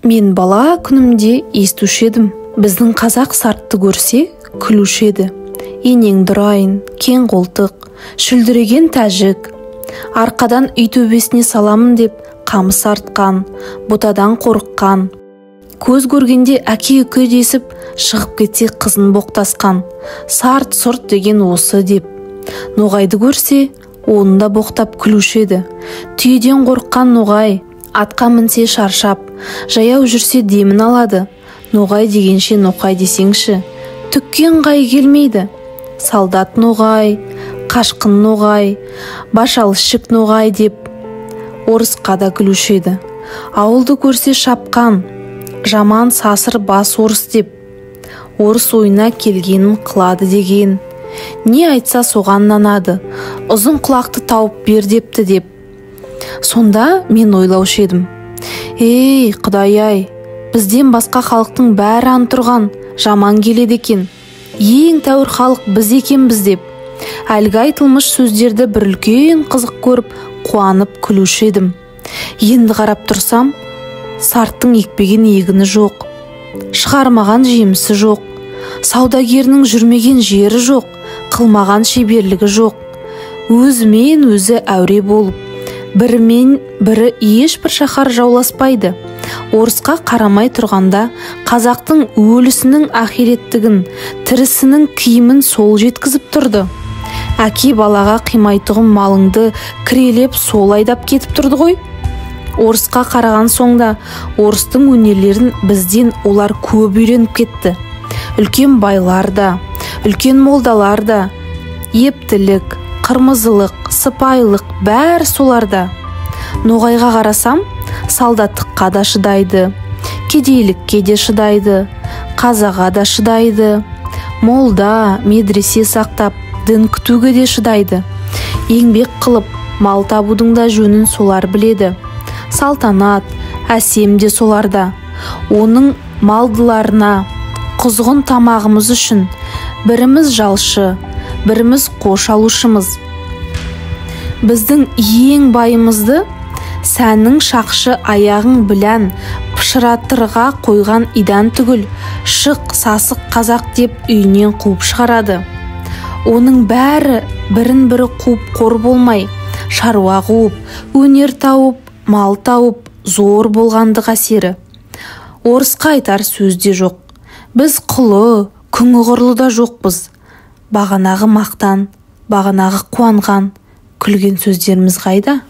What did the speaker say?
Мен бала күнімде естуші едім. Біздің қазақ сартты көрсе күлуші еді. Енең дұрайын, кең қолтық, шүлдіреген тәжік. Арқадан үй төбесіне саламын деп қамыс артқан, бұтадан қорыққан. Көз көргенде әке-үкі десіп, шығып кетсе қызын боқтасқан. Сарт-сұрт деген осы деп. Ноғайды көрсе, оны да боқтап күлуші еді. Түйеден қорыққан ноғай, атқа мінсе шаршап, жаяу жүрсе демін алады. Ноғай дегенше ноқай десеңші, түккен ғай келмейді. Солдат ноғай, қашқын ноғай, башалшық ноғай деп орысқа да күлуші еді. Ауылды көрсе шапқан, жаман сасыр бас орыс деп. Орыс ойына келгенін қылады деген. Не айтса соған нанады, ұзын құлақты тауып бер депті деп. Сонда мен ойлаушы едім. Ей, Құдай-ай, бізден басқа халықтың бәрі антұрған, жаман келеді екен. Ең тәуір халық біз екенбіз деп. Әлгі айтылмыш сөздерді бір үлкен қызық көріп, қуанып күлуші едім. Енді қарап тұрсам, сарттың екпеген егіні жоқ, шығармаған жемісі жоқ, саудагерінің жүрмеген жері жоқ, қылмаған шеберлігі жоқ. Өзімен өзі әуре болып, бірімен бірі ешбір шаһар жауласпайды. Орысқа қарамай тұрғанда қазақтың өлісінің ахиреттігін, тірісінің киімін сол жеткізіп тұрды. Әке балаға қимайтұғын малыңды кірелеп сол айдап кетіп тұрды ғой. Орысқа қараған соңда орыстың өнерлерін бізден олар көп үйреніп кетті. Үлкен байлар да, үлкен молдалар да, ептілік, қырмызылық, сыпайылық бәр соларда. Ноғайға қарасам, солдаттыққа да шыдайды, кедейлікке де шыдайды, қазаға да шыдайды, молда, медресе сақтап, дін күтуге де шыдайды. Еңбек қылып, мал табудың да жөнін солар біледі. Салтанат, әсем де соларда. Оның малдыларына, құзғын тамағымыз үшін біріміз жалшы, біріміз қош алушымыз. Біздің ең байымызды сәнің шақшы аяғың білән пышыратырға қойған идан түгіл шық сасық қазақ деп үйінен қуып шығарады. Оның бәрі бірін бірі қуып қор болмай, шаруа қуып, өнер тауып, мал тауып, зор болғанды қасері. Орысқа айтар сөзде жоқ. Біз құлы, күңі да жоқпыз. Бағанағы мақтан, бағанағы қуанған, күлген сөздеріміз қайда?